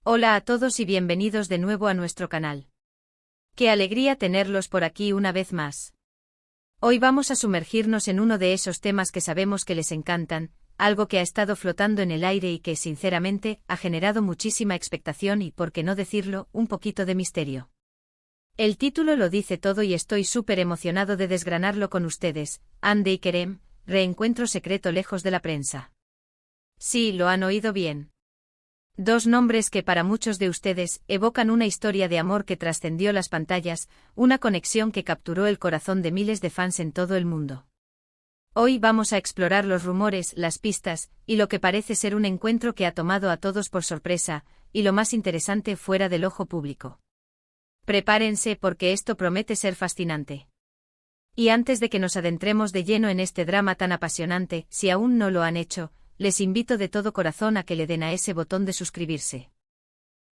Hola a todos y bienvenidos de nuevo a nuestro canal. Qué alegría tenerlos por aquí una vez más. Hoy vamos a sumergirnos en uno de esos temas que sabemos que les encantan, algo que ha estado flotando en el aire y que, sinceramente, ha generado muchísima expectación y, por qué no decirlo, un poquito de misterio. El título lo dice todo y estoy súper emocionado de desgranarlo con ustedes. Hande y Kerem, reencuentro secreto lejos de la prensa. Sí, lo han oído bien. Dos nombres que para muchos de ustedes evocan una historia de amor que trascendió las pantallas, una conexión que capturó el corazón de miles de fans en todo el mundo. Hoy vamos a explorar los rumores, las pistas, y lo que parece ser un encuentro que ha tomado a todos por sorpresa, y lo más interesante fuera del ojo público. Prepárense porque esto promete ser fascinante. Y antes de que nos adentremos de lleno en este drama tan apasionante, si aún no lo han hecho, les invito de todo corazón a que le den a ese botón de suscribirse.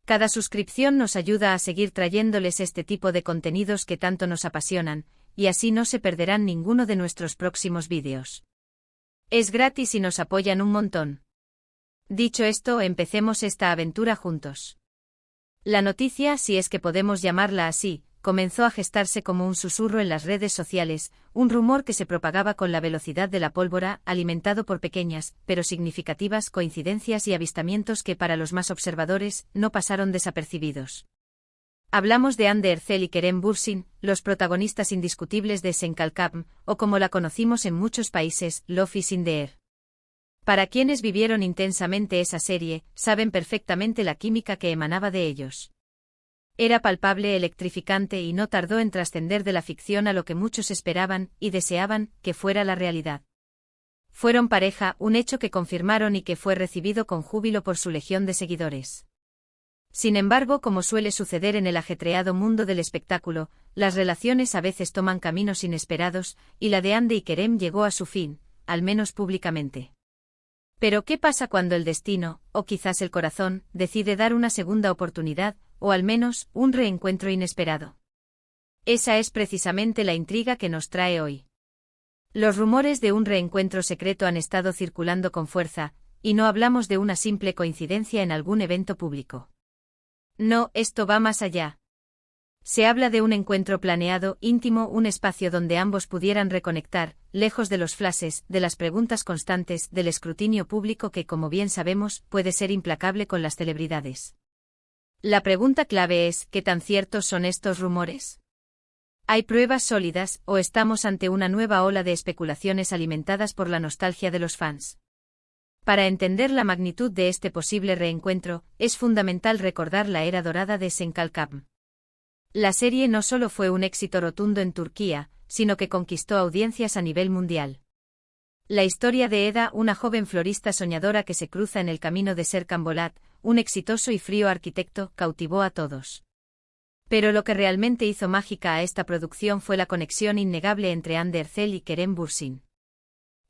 Cada suscripción nos ayuda a seguir trayéndoles este tipo de contenidos que tanto nos apasionan, y así no se perderán ninguno de nuestros próximos vídeos. Es gratis y nos apoyan un montón. Dicho esto, empecemos esta aventura juntos. La noticia, si es que podemos llamarla así, comenzó a gestarse como un susurro en las redes sociales, un rumor que se propagaba con la velocidad de la pólvora, alimentado por pequeñas, pero significativas coincidencias y avistamientos que para los más observadores no pasaron desapercibidos. Hablamos de Hande Erçel y Kerem Bürsin, los protagonistas indiscutibles de Senkalkam, o como la conocimos en muchos países, Love is in the air. Para quienes vivieron intensamente esa serie, saben perfectamente la química que emanaba de ellos. Era palpable, electrificante y no tardó en trascender de la ficción a lo que muchos esperaban y deseaban que fuera la realidad. Fueron pareja, un hecho que confirmaron y que fue recibido con júbilo por su legión de seguidores. Sin embargo, como suele suceder en el ajetreado mundo del espectáculo, las relaciones a veces toman caminos inesperados, y la de Hande y Kerem llegó a su fin, al menos públicamente. Pero ¿qué pasa cuando el destino, o quizás el corazón, decide dar una segunda oportunidad, o al menos, un reencuentro inesperado? Esa es precisamente la intriga que nos trae hoy. Los rumores de un reencuentro secreto han estado circulando con fuerza, y no hablamos de una simple coincidencia en algún evento público. No, esto va más allá. Se habla de un encuentro planeado, íntimo, un espacio donde ambos pudieran reconectar, lejos de los flashes, de las preguntas constantes, del escrutinio público que, como bien sabemos, puede ser implacable con las celebridades. La pregunta clave es, ¿qué tan ciertos son estos rumores? ¿Hay pruebas sólidas, o estamos ante una nueva ola de especulaciones alimentadas por la nostalgia de los fans? Para entender la magnitud de este posible reencuentro, es fundamental recordar la era dorada de Senkalkam. La serie no solo fue un éxito rotundo en Turquía, sino que conquistó audiencias a nivel mundial. La historia de Eda, una joven florista soñadora que se cruza en el camino de Serkan Bolat, un exitoso y frío arquitecto, cautivó a todos. Pero lo que realmente hizo mágica a esta producción fue la conexión innegable entre Hande Erçel y Kerem Bürsin.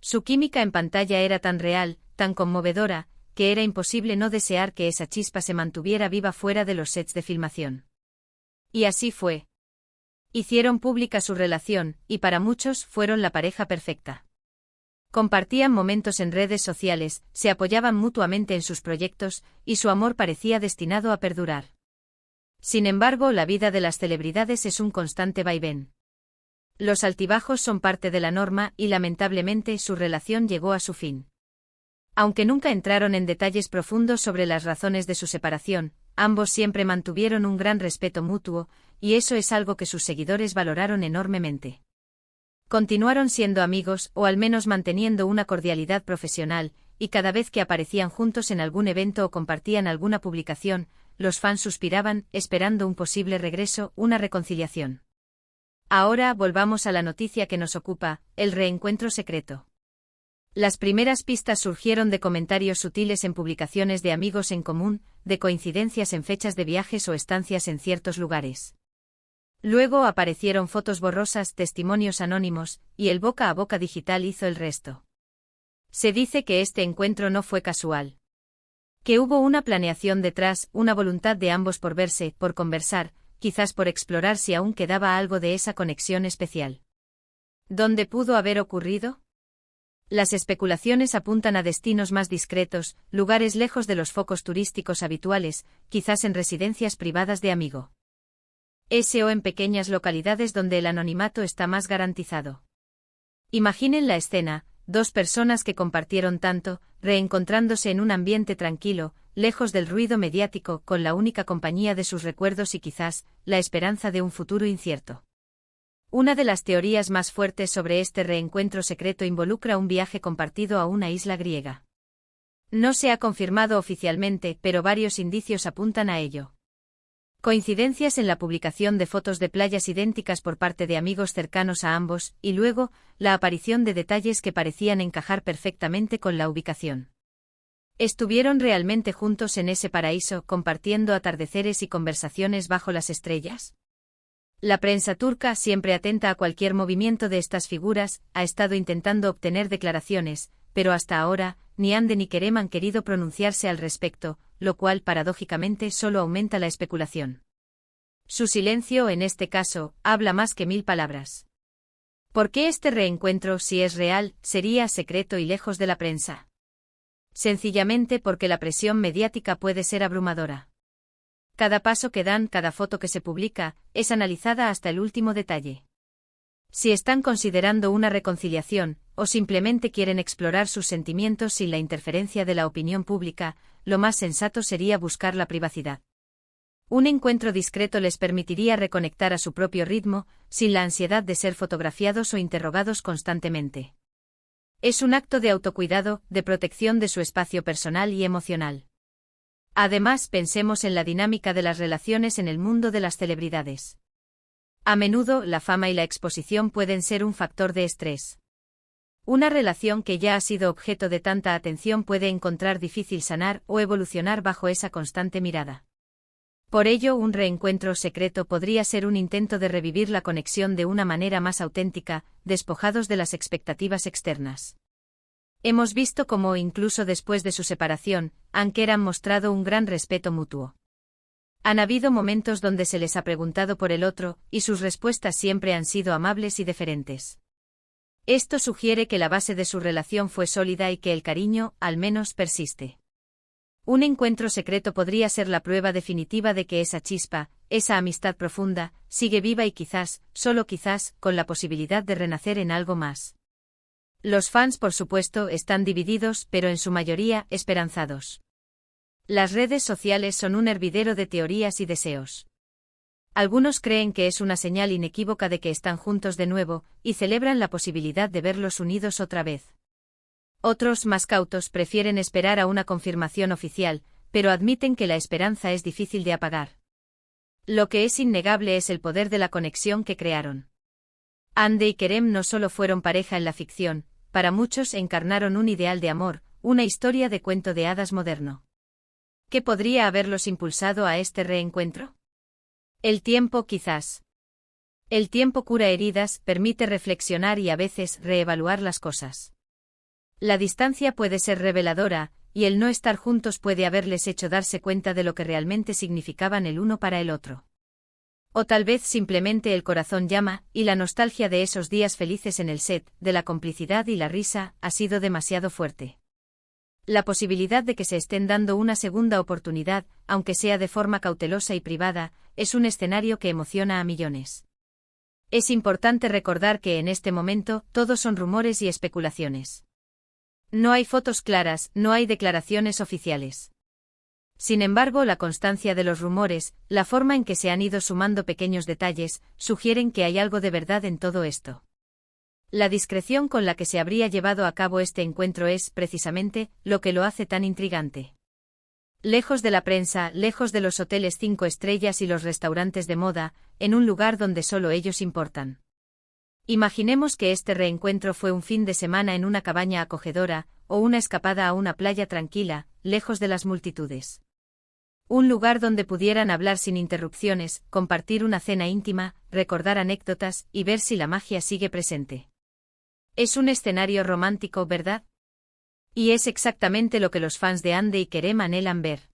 Su química en pantalla era tan real, tan conmovedora, que era imposible no desear que esa chispa se mantuviera viva fuera de los sets de filmación. Y así fue. Hicieron pública su relación, y para muchos fueron la pareja perfecta. Compartían momentos en redes sociales, se apoyaban mutuamente en sus proyectos, y su amor parecía destinado a perdurar. Sin embargo, la vida de las celebridades es un constante vaivén. Los altibajos son parte de la norma y lamentablemente su relación llegó a su fin. Aunque nunca entraron en detalles profundos sobre las razones de su separación, ambos siempre mantuvieron un gran respeto mutuo, y eso es algo que sus seguidores valoraron enormemente. Continuaron siendo amigos, o al menos manteniendo una cordialidad profesional, y cada vez que aparecían juntos en algún evento o compartían alguna publicación, los fans suspiraban, esperando un posible regreso, una reconciliación. Ahora volvamos a la noticia que nos ocupa, el reencuentro secreto. Las primeras pistas surgieron de comentarios sutiles en publicaciones de amigos en común, de coincidencias en fechas de viajes o estancias en ciertos lugares. Luego aparecieron fotos borrosas, testimonios anónimos, y el boca a boca digital hizo el resto. Se dice que este encuentro no fue casual. Que hubo una planeación detrás, una voluntad de ambos por verse, por conversar, quizás por explorar si aún quedaba algo de esa conexión especial. ¿Dónde pudo haber ocurrido? Las especulaciones apuntan a destinos más discretos, lugares lejos de los focos turísticos habituales, quizás en residencias privadas de amigo. O en pequeñas localidades donde el anonimato está más garantizado. Imaginen la escena, dos personas que compartieron tanto, reencontrándose en un ambiente tranquilo, lejos del ruido mediático, con la única compañía de sus recuerdos y quizás, la esperanza de un futuro incierto. Una de las teorías más fuertes sobre este reencuentro secreto involucra un viaje compartido a una isla griega. No se ha confirmado oficialmente, pero varios indicios apuntan a ello. Coincidencias en la publicación de fotos de playas idénticas por parte de amigos cercanos a ambos, y luego, la aparición de detalles que parecían encajar perfectamente con la ubicación. ¿Estuvieron realmente juntos en ese paraíso, compartiendo atardeceres y conversaciones bajo las estrellas? La prensa turca, siempre atenta a cualquier movimiento de estas figuras, ha estado intentando obtener declaraciones, pero hasta ahora, ni Hande ni Kerem han querido pronunciarse al respecto, lo cual paradójicamente solo aumenta la especulación. Su silencio, en este caso, habla más que 1000 palabras. ¿Por qué este reencuentro, si es real, sería secreto y lejos de la prensa? Sencillamente porque la presión mediática puede ser abrumadora. Cada paso que dan, cada foto que se publica, es analizada hasta el último detalle. Si están considerando una reconciliación, o simplemente quieren explorar sus sentimientos sin la interferencia de la opinión pública, lo más sensato sería buscar la privacidad. Un encuentro discreto les permitiría reconectar a su propio ritmo, sin la ansiedad de ser fotografiados o interrogados constantemente. Es un acto de autocuidado, de protección de su espacio personal y emocional. Además, pensemos en la dinámica de las relaciones en el mundo de las celebridades. A menudo, la fama y la exposición pueden ser un factor de estrés. Una relación que ya ha sido objeto de tanta atención puede encontrar difícil sanar o evolucionar bajo esa constante mirada. Por ello, un reencuentro secreto podría ser un intento de revivir la conexión de una manera más auténtica, despojados de las expectativas externas. Hemos visto cómo, incluso después de su separación, Anker han mostrado un gran respeto mutuo. Han habido momentos donde se les ha preguntado por el otro, y sus respuestas siempre han sido amables y deferentes. Esto sugiere que la base de su relación fue sólida y que el cariño, al menos, persiste. Un encuentro secreto podría ser la prueba definitiva de que esa chispa, esa amistad profunda, sigue viva y quizás, solo quizás, con la posibilidad de renacer en algo más. Los fans, por supuesto, están divididos, pero en su mayoría, esperanzados. Las redes sociales son un hervidero de teorías y deseos. Algunos creen que es una señal inequívoca de que están juntos de nuevo, y celebran la posibilidad de verlos unidos otra vez. Otros, más cautos, prefieren esperar a una confirmación oficial, pero admiten que la esperanza es difícil de apagar. Lo que es innegable es el poder de la conexión que crearon. Hande y Kerem no solo fueron pareja en la ficción, para muchos encarnaron un ideal de amor, una historia de cuento de hadas moderno. ¿Qué podría haberlos impulsado a este reencuentro? El tiempo, quizás. El tiempo cura heridas, permite reflexionar y a veces reevaluar las cosas. La distancia puede ser reveladora, y el no estar juntos puede haberles hecho darse cuenta de lo que realmente significaban el uno para el otro. O tal vez simplemente el corazón llama, y la nostalgia de esos días felices en el set, de la complicidad y la risa, ha sido demasiado fuerte. La posibilidad de que se estén dando una segunda oportunidad, aunque sea de forma cautelosa y privada, es un escenario que emociona a millones. Es importante recordar que en este momento, todo son rumores y especulaciones. No hay fotos claras, no hay declaraciones oficiales. Sin embargo, la constancia de los rumores, la forma en que se han ido sumando pequeños detalles, sugieren que hay algo de verdad en todo esto. La discreción con la que se habría llevado a cabo este encuentro es, precisamente, lo que lo hace tan intrigante. Lejos de la prensa, lejos de los hoteles 5 estrellas y los restaurantes de moda, en un lugar donde solo ellos importan. Imaginemos que este reencuentro fue un fin de semana en una cabaña acogedora, o una escapada a una playa tranquila, lejos de las multitudes. Un lugar donde pudieran hablar sin interrupciones, compartir una cena íntima, recordar anécdotas y ver si la magia sigue presente. Es un escenario romántico, ¿verdad? Y es exactamente lo que los fans de Hande y Kerem anhelan ver.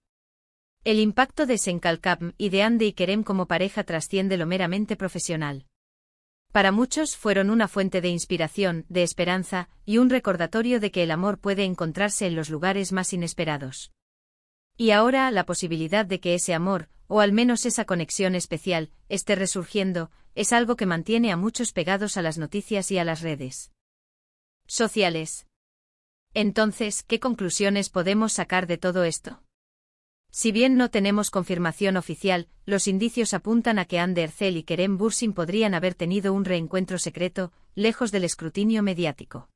El impacto de Senkalkam y de Hande y Kerem como pareja trasciende lo meramente profesional. Para muchos fueron una fuente de inspiración, de esperanza, y un recordatorio de que el amor puede encontrarse en los lugares más inesperados. Y ahora la posibilidad de que ese amor, o al menos esa conexión especial, esté resurgiendo, es algo que mantiene a muchos pegados a las noticias y a las redes sociales. Entonces, ¿qué conclusiones podemos sacar de todo esto? Si bien no tenemos confirmación oficial, los indicios apuntan a que Hande Erçel y Kerem Bürsin podrían haber tenido un reencuentro secreto, lejos del escrutinio mediático.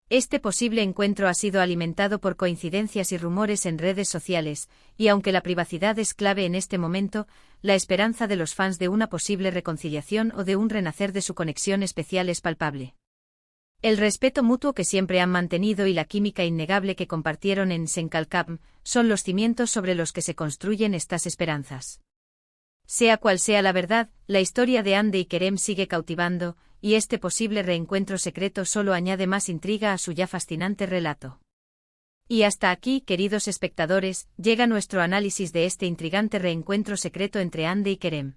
Este posible encuentro ha sido alimentado por coincidencias y rumores en redes sociales, y aunque la privacidad es clave en este momento, la esperanza de los fans de una posible reconciliación o de un renacer de su conexión especial es palpable. El respeto mutuo que siempre han mantenido y la química innegable que compartieron en Senkalkam son los cimientos sobre los que se construyen estas esperanzas. Sea cual sea la verdad, la historia de Hande y Kerem sigue cautivando, y este posible reencuentro secreto solo añade más intriga a su ya fascinante relato. Y hasta aquí, queridos espectadores, llega nuestro análisis de este intrigante reencuentro secreto entre Hande y Kerem.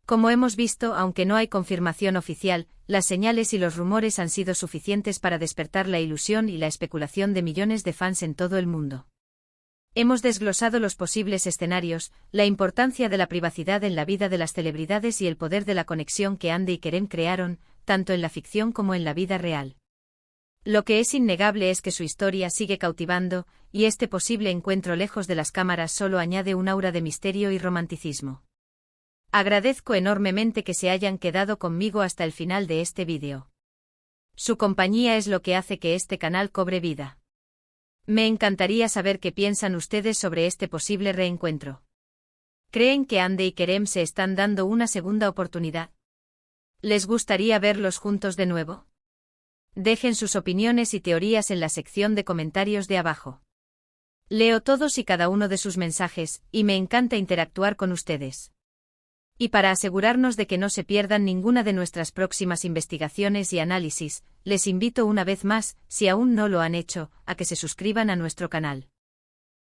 Como hemos visto, aunque no hay confirmación oficial, las señales y los rumores han sido suficientes para despertar la ilusión y la especulación de millones de fans en todo el mundo. Hemos desglosado los posibles escenarios, la importancia de la privacidad en la vida de las celebridades y el poder de la conexión que Hande y Kerem crearon, tanto en la ficción como en la vida real. Lo que es innegable es que su historia sigue cautivando, y este posible encuentro lejos de las cámaras solo añade un aura de misterio y romanticismo. Agradezco enormemente que se hayan quedado conmigo hasta el final de este vídeo. Su compañía es lo que hace que este canal cobre vida. Me encantaría saber qué piensan ustedes sobre este posible reencuentro. ¿Creen que Hande y Kerem se están dando una segunda oportunidad? ¿Les gustaría verlos juntos de nuevo? Dejen sus opiniones y teorías en la sección de comentarios de abajo. Leo todos y cada uno de sus mensajes, y me encanta interactuar con ustedes. Y para asegurarnos de que no se pierdan ninguna de nuestras próximas investigaciones y análisis, les invito una vez más, si aún no lo han hecho, a que se suscriban a nuestro canal.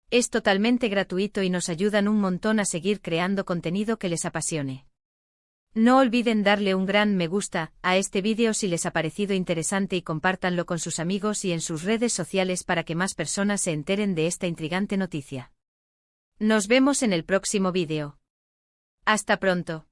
Es totalmente gratuito y nos ayudan un montón a seguir creando contenido que les apasione. No olviden darle un gran me gusta a este vídeo si les ha parecido interesante y compártanlo con sus amigos y en sus redes sociales para que más personas se enteren de esta intrigante noticia. Nos vemos en el próximo vídeo. Hasta pronto.